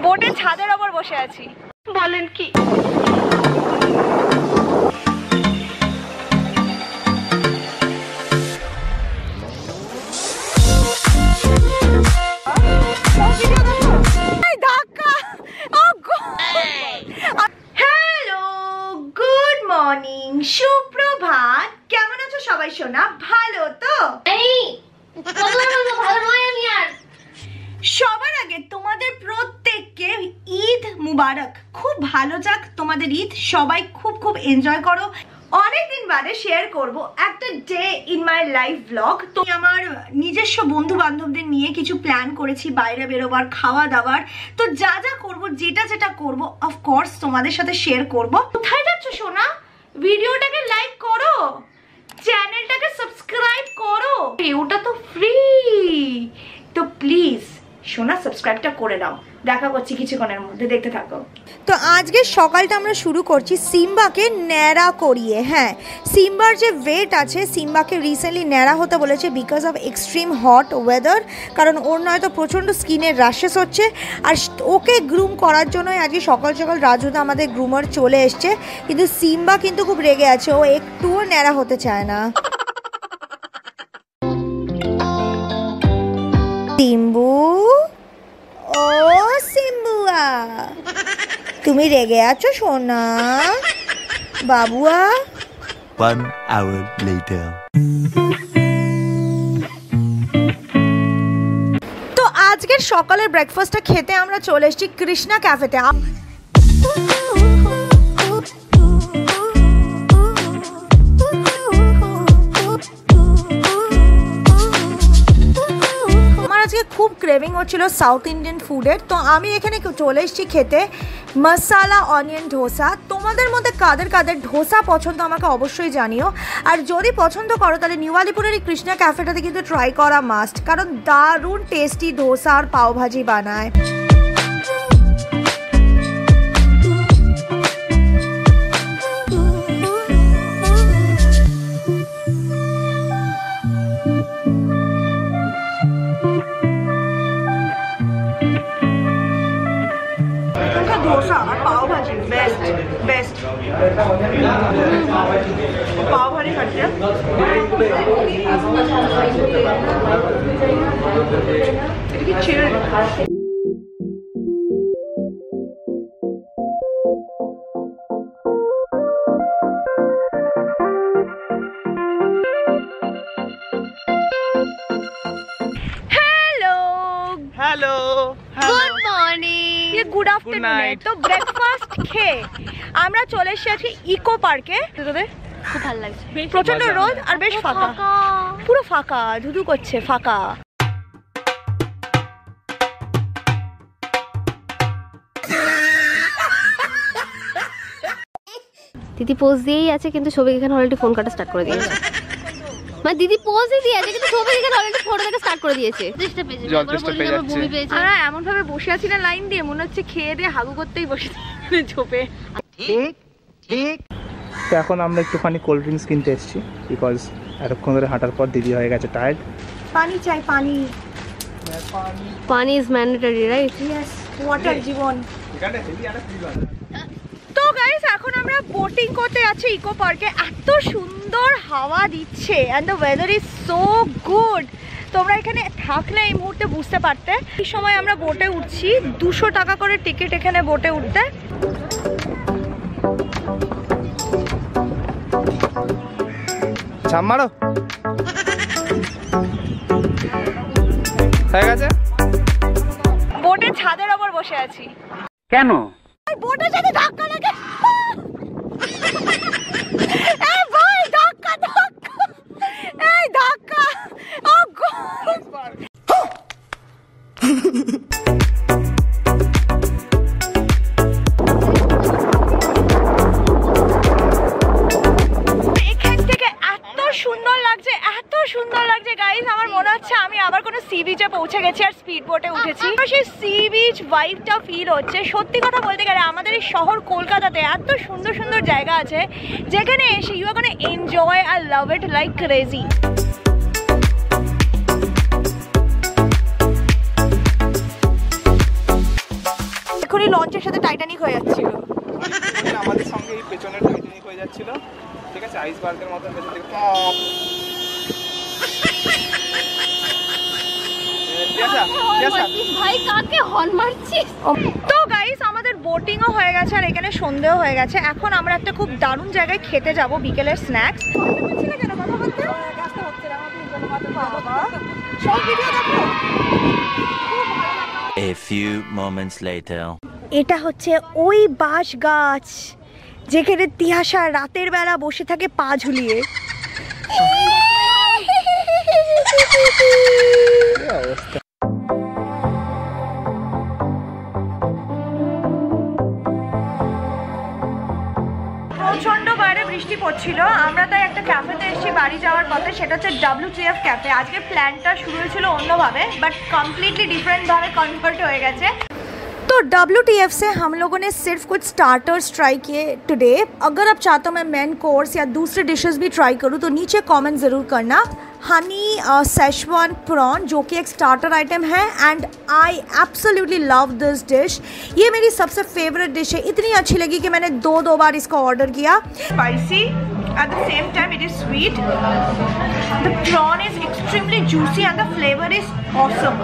বোটে ছাদের ওপর বসে আছি। বলেন কি? মর্নিং, সুপ্রভাত। কেমন আছো সবাই সোনা? ভালো তো? সবার আগে তোমাদের প্রত্যেককে ঈদ মুবারক। খুব ভালো যাক তোমাদের ঈদ, সবাই খুব খুব এনজয় করো। অনেকদিন বাদে শেয়ার করব একটা day in my life blog. তো আমার নিজস্ব বন্ধু বান্ধবদের নিয়ে কিছু প্ল্যান করেছি, বাইরে বেরোবার, খাওয়া দাওয়ার। তো যা যা করবো, যেটা যেটা করবো অফকোর্স তোমাদের সাথে শেয়ার করবো। কোথায় যাচ্ছ সোনা? ভিডিওটাকে লাইক করো, চ্যানেলটাকে সাবস্ক্রাইব করো, ওটা তো ফ্রি। তো প্লিজ সোনা সাবস্ক্রাইবটা করে নাও। দেখা করছি কিছুক্ষণের মধ্যে, দেখতে থাকো। তো আজকে সকালটা আমরা শুরু করছি সিম্বাকে ন্যাড়া করিয়ে। হ্যাঁ, সিম্বার যে ওয়েট আছে, সিম্বাকে রিসেন্টলি ন্যাড়া হতে বলেছে because of extreme hot weather. কারণ ওর নয়তো প্রচণ্ড স্কিনের র্যাশেস হচ্ছে। আর ওকে গ্রুম করার জন্যই আজকে সকাল সকাল রাজুদা আমাদের গ্রুমার চলে এসছে। কিন্তু সিম্বা কিন্তু খুব রেগে আছে, ও একটুও ন্যাড়া হতে চায় না। সিম্বু, ও সিম্বুয়া, তুমি রেগে আছো সোনা? বাবুয়া। 1 hour later. তো আজকের সকালের ব্রেকফাস্টটা খেতে আমরা চলে এসেছি কৃষ্ণা ক্যাফেতে। খুব ক্রেভিং হচ্ছিল সাউথ ইন্ডিয়ান ফুডের। তো আমি এখানে চলে এসেছি খেতে মশালা অনিয়ন ধোসা। তোমাদের মধ্যে কাদের কাদের ধোসা পছন্দ আমাকে অবশ্যই জানিও। আর যদি পছন্দ করো তাহলে নিউ আলিপুরের এই কৃষ্ণা ক্যাফেটাতে কিন্তু ট্রাই করা মাস্ট, কারণ দারুণ টেস্টি ধোসা আর পাওভাজি বানায়। ধোসা আর পাওভাজি বেস্ট বেস্ট। পাওভাজি খাচ্ছে। এটা কি ছেড়ে hello, good morning, good afternoon. তো ব্রেকফাস্ট খেয়ে আমরা চলে এসেছি ইকো পার্কে। তোদের খুব ভালো লাগছে, প্রচন্ড রোদ আর বেশ ফাঁকা, পুরো ফাঁকা, ধুধু করছে, ফাঁকা। দিদি পোজ দিয়েই আছে, কিন্তু ছবি এখানে অলরেডি ফোন কাটা স্টার্ট করে দিয়েছে। মানে দিদি পোজই দিয়ে আছে, কিন্তু ছবি এখানে অলরেডি ফোন কাটা স্টার্ট করে দিয়েছে। আমরা এমন ভাবে বসে আছি না লাইন দিয়ে, মনে হচ্ছে খেয়ে দিয়ে হাগু করতেই বসে ঝোপে। ঠিক ঠিক। তো এখন আমরা একটুখানি কোল্ড ড্রিঙ্কস কিনতে এসেছি, বিকজ এতক্ষণ ধরে হাঁটার পর দিদি হয়ে গেছে টায়ার্ড। পানি চাই, পানি। Pani is mandatory, right? Yes, water জীবন। তো গাইস, এখন আমরা বোটিং করতে যাচ্ছি ইকো পার্কে। এত সুন্দর হাওয়া দিচ্ছে and the weather is so good. তোমরা এখানে থাকলে এই মুহূর্তে বুঝতে পারতে। এই সময় আমরা বোটে উঠছি, 200 টাকা করে টিকিট এখানে বোটে উঠতে। ঝাম মারো, হয়ে গেছে। বোটে ছাদের ওপর বসে আছি। কেন? বোটে যদি ধাক্কা লাগে, এই ভাই ধাক্কা ধাক্কা, এই ধাক্কা, ও গড। এখান থেকে এত সুন্দর লাগছে, এত সুন্দর লাগছে গাইস। আমার মনে হচ্ছে আমি আবার কোনো সি বিচে পৌঁছে গেছি আর স্পিড বোটে উঠেছি। সেই সি বিচ ভাইবটা ফিল হচ্ছে। সত্যি কথা বলতে গেলে আমাদের এই শহর কলকাতাতে এত সুন্দর সুন্দর জায়গা আছে যেখানে এসে ইউ আর গোনা এনজয় আর লাভ ইট লাইক ক্রেজি। এক্ষুনি লঞ্চের সাথে টাইটানিক হয়ে যাচ্ছিল। আমাদের সঙ্গে এই পেছনের টাইটানিক হয়ে যাচ্ছিল, ঠিক আছে, আইসবার্গের মতন পেছন থেকে ভাই কাকে হর্ন মারছিস? তো গাইস আমাদের বোটিংও হয়ে গেছে আর এখানে সন্ধ্যেও হয়ে গেছে। এখন আমরা একটা খুব দারুণ জায়গায় খেতে যাব বিকেলের snacks. A few moments later. এটা হচ্ছে ওই বাঁশ গাছ যেখানে তিয়াশা রাতের বেলা বসে থাকে পা ঝুলিয়ে। প্রচন্ড বাইরে বৃষ্টি পড়ছিল, আমরা তাই একটা ক্যাফেতে এসেছি বাড়ি যাওয়ার পথে, সেটা হচ্ছে WTF ক্যাফে। আজকে প্ল্যানটা শুরু হয়েছিল অন্যভাবে, but completely different Bhave convert हो गए। तो WTF से हम लोगों ने सिर्फ कुछ स्टार्टर्स ट्राई किए टुडे। अगर आप चाहते हो मैं मेन कोर्स या दूसरे डिशेस भी ट्राई करूँ तो नीचे कमेंट ज़रूर करना। हनी सेशवान प्रॉन जो कि एक स्टार्टर आइटम है and I absolutely love this dish. ये मेरी सबसे फेवरेट डिश है, इतनी अच्छी लगी कि मैंने दो बार इसका ऑर्डर किया। Spicy at the same time it is sweet, the prawn is extremely juicy and the flavor is awesome.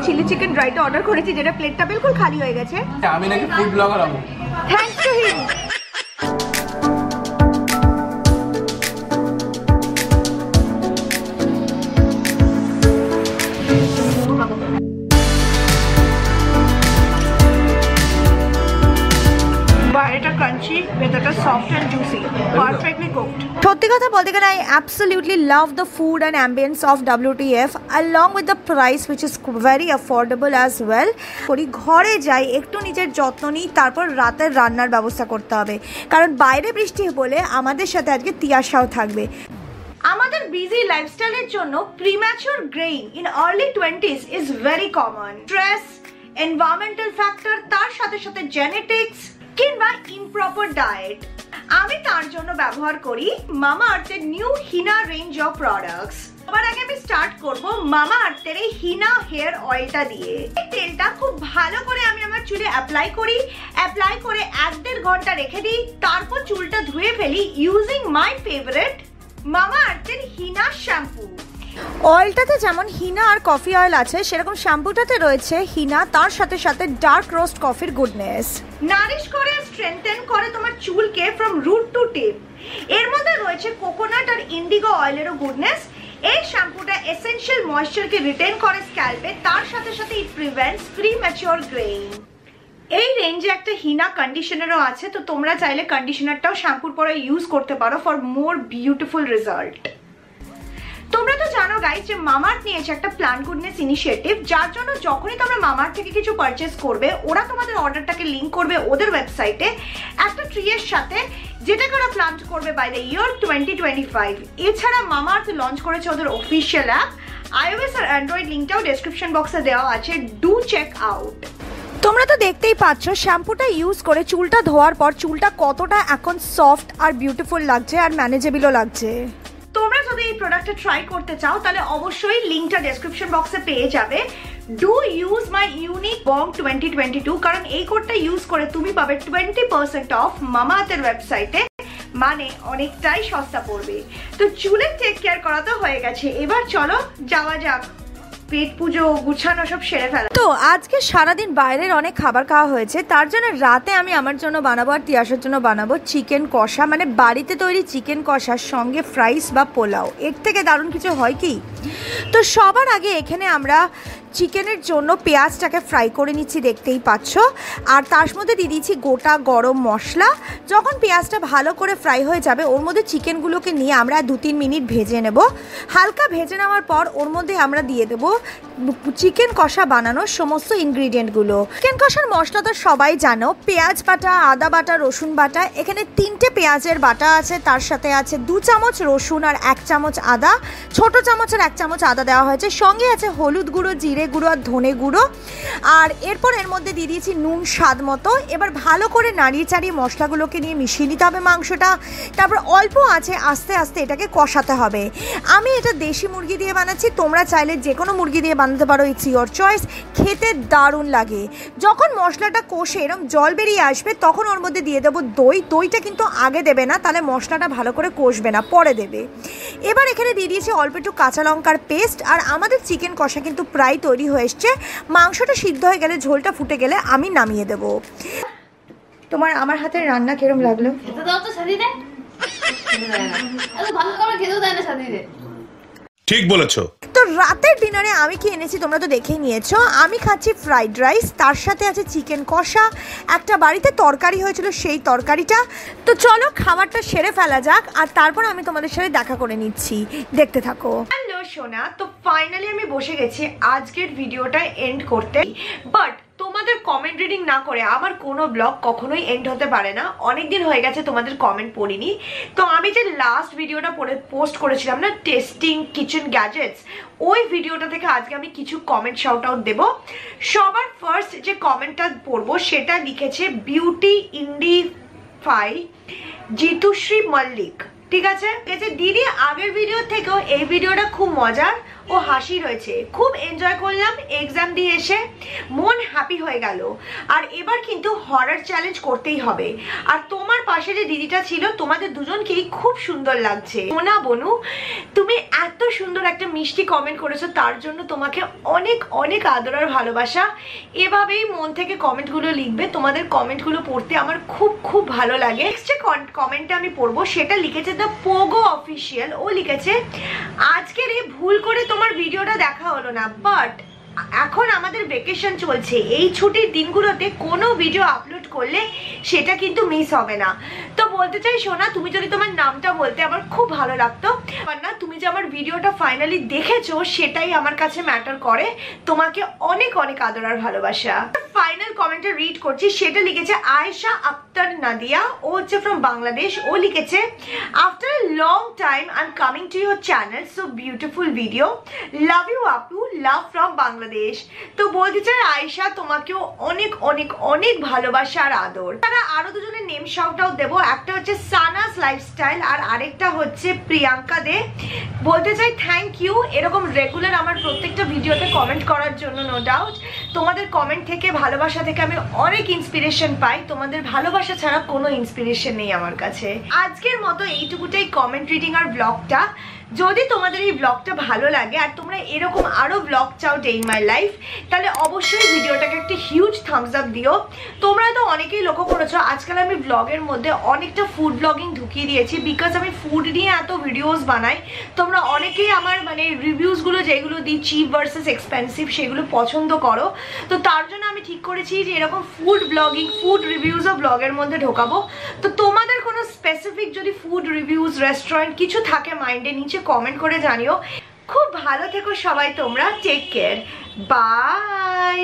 Chilli chicken ড্রাইটা অর্ডার করেছি যেটা প্লেটটা বিলকুল খালি হয়ে গেছে। আমি নাকি ফুড ব্লগার হবো। Thanks to him. বাইরেটা ক্রাঞ্চি, ভেতরটা soft and juicy, perfectly cooked. সত্যি কথা বলতে গেলে I absolutely love the food and ambience of WTF along with the price which is very affordable as well। করি ঘরে যাই, একটু নিজের যত্ন নিই, তারপর রাতের রান্নার ব্যবস্থা করতে হবে, কারণ বাইরে বৃষ্টি বলে আমাদের সাথে আজকে তিয়াশাও থাকবে। আমাদের বিজি লাইফস্টাইলের জন্য premature greying in early 20s is very common. Stress, environmental factor, তার সাথে সাথে জেনেটিক্স কিংবা ইমপ্রপার ডায়েট। আমি তার জন্য ব্যবহার করি মামাআর্থের new henna range of products. সবার আগে আমি স্টার্ট করব মামাআর্থের এই হিনা হেয়ার অয়েলটা দিয়ে। এই তেলটা খুব ভালো করে আমি আমার চুলে অ্যাপ্লাই করি, অ্যাপ্লাই করে 1-1.5 ঘন্টা রেখে দিই, তারপর চুলটা ধুয়ে ফেলি ইউজিং মাই ফেভারিট মামাআর্থের হিনা শ্যাম্পু। অয়েলটাতে যেমন হিনা আর কফি অয়েল আছে, সেরকম শ্যাম্পুটাতে রয়েছে হিনা, তার সাথে সাথে ডার্ক রোস্ট কফির গুডনেস। নারিশ করে স্ট্রেংথেন করে তোমার চুলকে ফ্রম রুট টু টিপ। এর মধ্যে রয়েছে কোকোনাট আর ইন্ডিগো অয়েলেরও গুডনেস। এই শ্যাম্পুটা এসেনশিয়াল ময়েশ্চারকে রিটেন করে স্ক্যাল্পে, তার সাথে সাথে ইট প্রিভেন্টস প্রিম্যাচিওর গ্রেইং। এই রেঞ্জে একটা হিনা কন্ডিশনারও আছে, তো তোমরা চাইলে কন্ডিশনারটাও শ্যাম্পুর পরে ইউজ করতে পারো ফর মোর বিউটিফুল রেজাল্ট। তোমরা তো জানো গাইস যে মামাআর্থ নিয়েছে একটা প্ল্যান গুডনেস ইনিশিয়েটিভ, যার জন্য যখনই তোমরা মামাআর্থ থেকে কিছু পারচেজ করবে, ওরা তোমাদের অর্ডারটাকে লিঙ্ক করবে ওদের ওয়েবসাইটে একটা ট্রিয়ের সাথে, যেটাকে ওরা প্ল্যান করবে বাই দ্য ইয়ার 2025। এছাড়া মামাআর্থ লঞ্চ করেছে ওদের অফিসিয়াল অ্যাপ, iOS আর অ্যান্ড্রয়েড লিঙ্কটাও ডেসক্রিপশন বক্সে দেওয়া আছে, ডু চেক আউট। তোমরা তো দেখতেই পাচ্ছ শ্যাম্পুটা ইউজ করে চুলটা ধোয়ার পর চুলটা কতটা এখন সফট আর বিউটিফুল লাগছে আর ম্যানেজেবলও লাগছে। তোমরা যদি এই প্রোডাক্টটা ট্রাই করতে চাও তাহলে অবশ্যই লিংকটা ডেসক্রিপশন বক্সে পেয়ে যাবে। ডু ইউজ মাই ইউনিক বং 2022, কারণ এই কোডটা ইউজ করে তুমি পাবে 20% অফ মামাআর্থের ওয়েবসাইটে, মানে অনেকটাই সস্তা পড়বে। তো চুলের টেক কেয়ার করা তো হয়ে গেছে, এবার চলো যাওয়া যাক পেট পুজো গুছানো সব সেরে ফেলা। তো আজকে সারাদিন বাইরের অনেক খাবার খাওয়া হয়েছে, তার জন্য রাতে আমি আমার জন্য বানাবো আর তিয়াশার জন্য বানাবো চিকেন কষা, মানে বাড়িতে তৈরি চিকেন কষার সঙ্গে ফ্রাইস বা পোলাও। এর থেকে দারুণ কিছু হয় কি? তো সবার আগে এখানে আমরা চিকেনের জন্য পেঁয়াজটাকে ফ্রাই করে নিচ্ছি, দেখতেই পাচ্ছ, আর তার মধ্যে দিয়ে দিচ্ছি গোটা গরম মশলা। যখন পেঁয়াজটা ভালো করে ফ্রাই হয়ে যাবে ওর মধ্যে চিকেনগুলোকে নিয়ে আমরা 2-3 মিনিট ভেজে নেব। হালকা ভেজে নেওয়ার পর ওর মধ্যে আমরা দিয়ে দেবো চিকেন কষা বানানোর সমস্ত ইনগ্রিডিয়েন্টগুলো। চিকেন কষার মশলা তো সবাই জানো, পেঁয়াজ বাটা, আদা বাটা, রসুন বাটা। এখানে 3টে পেঁয়াজের বাটা আছে, তার সাথে আছে 2 চামচ রসুন আর 1 চামচ আদা, ছোট চামচের 1 চামচ আদা দেওয়া হয়েছে, সঙ্গে আছে হলুদ গুঁড়ো, জিরে জিরে গুঁড়ো আর ধনে গুঁড়ো, আর এরপর এর মধ্যে দিয়ে দিয়েছি নুন স্বাদ মতো। এবার ভালো করে নাড়িয়ে চাড়িয়ে মশলাগুলোকে নিয়ে মিশিয়ে নিতে হবে মাংসটা। তারপর অল্প আছে আস্তে আস্তে এটাকে কষাতে হবে। আমি এটা দেশি মুরগি দিয়ে বানাচ্ছি, তোমরা চাইলে যে কোনো মুরগি দিয়ে বানাতে পারো, ইটস ইয়োর চয়েস। খেতে দারুণ লাগে। যখন মশলাটা কষে এরকম জল বেরিয়ে আসবে তখন ওর মধ্যে দিয়ে দেবো দই। দইটা কিন্তু আগে দেবে না, তাহলে মশলাটা ভালো করে কষবে না, পরে দেবে। এবার এখানে দিয়ে দিয়েছি অল্প একটু কাঁচা লঙ্কার পেস্ট। আর আমাদের চিকেন কষা কিন্তু প্রায় তৈরি হয়ে এসছে। মাংসটা সিদ্ধ হয়ে গেলে, ঝোলটা ফুটে গেলে আমি নামিয়ে দেবো। তোমার আমার হাতের রান্না কিরম লাগলো? ঠিক বলেছো। তো রাতের ডিনারে আমি কি এনেছি তোমরা তো দেখেই নিয়েছো। আমি খাচ্ছি ফ্রাইড রাইস, তার সাথে আছে চিকেন কষা, একটা বাড়িতে তরকারি হয়েছিল সেই তরকারিটা। তো চলো খাবারটা সেরে ফেলা যাক, আর তারপর আমি তোমাদের সাথে দেখা করে নিচ্ছি, দেখতে থাকো। হ্যালো সোনা, তো ফাইনালি আমি বসে গেছি আজকের ভিডিওটা এন্ড করতে। বাট তোমাদের কমেন্ট রিডিং না করে আমার কোনো ব্লগ কখনোই এন্ড হতে পারে না। অনেকদিন হয়ে গেছে তোমাদের কমেন্ট পড়িনি। তো আমি যে লাস্ট ভিডিওটা পোস্ট করেছিলাম না, টেস্টিং কিচেন গ্যাজেটস, ওই ভিডিওটা থেকে আজকে আমি কিছু কমেন্ট শাউট আউট দেবো। সবার ফার্স্ট যে কমেন্টটা পড়বো সেটা লিখেছে BUISNESS জিতুশ্রী মল্লিক। ঠিক আছে দিদি, আগের ভিডিও থেকেও এই ভিডিওটা খুব মজার ও হাসি রয়েছে, খুব এনজয় করলাম। এক্সাম দিয়ে এসে মন হ্যাপি হয়ে গেল। আর এবার কিন্তু হরার চ্যালেঞ্জ করতেই হবে। আর তোমার পাশে যে দিদিটা ছিল, তোমাদের দুজনকেই খুব সুন্দর লাগছে। মোনা বনু, তুমি এত সুন্দর একটা মিষ্টি কমেন্ট করেছো, তার জন্য তোমাকে অনেক অনেক আদর আর ভালোবাসা। এভাবেই মন থেকে কমেন্টগুলো লিখবে, তোমাদের কমেন্টগুলো পড়তে আমার খুব খুব ভালো লাগে। নেক্সট যে কমেন্টটা আমি পড়বো সেটা লিখেছে দ্য পোগো অফিসিয়াল। ও লিখেছে, আজকের এই ভুল করে তোমার ভিডিওটা দেখা হলো না, বাট এখন আমাদের ভ্যাকেশন চলছে, এই ছুটির দিনগুলোতে কোনো ভিডিও আপলোড করলে সেটা কিন্তু মিস হবে না। তো বলতে চাই সোনা, তুমি যদি তোমার নামটা বলতে আমার খুব ভালো লাগতো। না, তুমি যে আমার ভিডিওটা ফাইনালি দেখেছো সেটাই আমার কাছে ম্যাটার করে। তোমাকে অনেক অনেক আদর আর ভালোবাসা। ফাইনাল কমেন্টটা রিড করছি, সেটা লিখেছে আয়েশা আক্তার নাদিয়া। ও হচ্ছে ফ্রম বাংলাদেশ। ও লিখেছে, after a long time I am coming to your channel, so beautiful video, love you আপু, লাভ ফ্রম বাংলাদেশ। তো বলতে চাই আয়েশা, তোমাকেও অনেক অনেক অনেক ভালোবাসা আর আদর। তারা আরো দুজনের নেম শাউট আউট দেবো। একটা হচ্ছে সানাস লাইফস্টাইল আর আরেকটা হচ্ছে প্রিয়াঙ্কা দে। বলতে চাই থ্যাংক ইউ এরকম রেগুলার আমার প্রত্যেকটা ভিডিওতে কমেন্ট করার জন্য। নো ডাউট তোমাদের কমেন্ট থেকে, ভালোবাসা থেকে আমি অনেক ইন্সপিরেশন পাই। তোমাদের ভালোবাসা ছাড়া কোনো ইন্সপিরেশন নেই আমার কাছে। আজকের মতো এইটুকুটাই কমেন্ট রিডিং আর ব্লগটা। যদি তোমাদের এই ব্লগটা ভালো লাগে আর তোমরা এরকম আরো ব্লগ চাও ডে ইন মাই লাইফ, তাহলে অবশ্যই ভিডিওটাকে একটা হিউজ থামস আপ দিও। তোমরা তো অনেকেই লক্ষ্য করেছো আজকাল আমি ব্লগের মধ্যে অনেকটা ফুড ব্লগিং ঢুকিয়ে দিয়েছি, বিকজ আমি ফুড নিয়ে এত ভিডিওস বানাই। তোমরা অনেকেই আমার রিভিউসগুলো যেগুলো দিই চিপ ভার্সেস এক্সপেন্সিভ, সেগুলো পছন্দ করো। তো তার জন্য আমি ঠিক করেছি যে এরকম ফুড ব্লগিং, ফুড রিভিউসও ব্লগের মধ্যে ঢোকাবো। তো তোমাদের কোনো স্পেসিফিক যদি ফুড রিভিউস, রেস্টুরেন্ট কিছু থাকে মাইন্ডে, নিচে কমেন্ট করে জানিও। খুব ভালো থেকো সবাই তোমরা, টেক কেয়ার, বাই।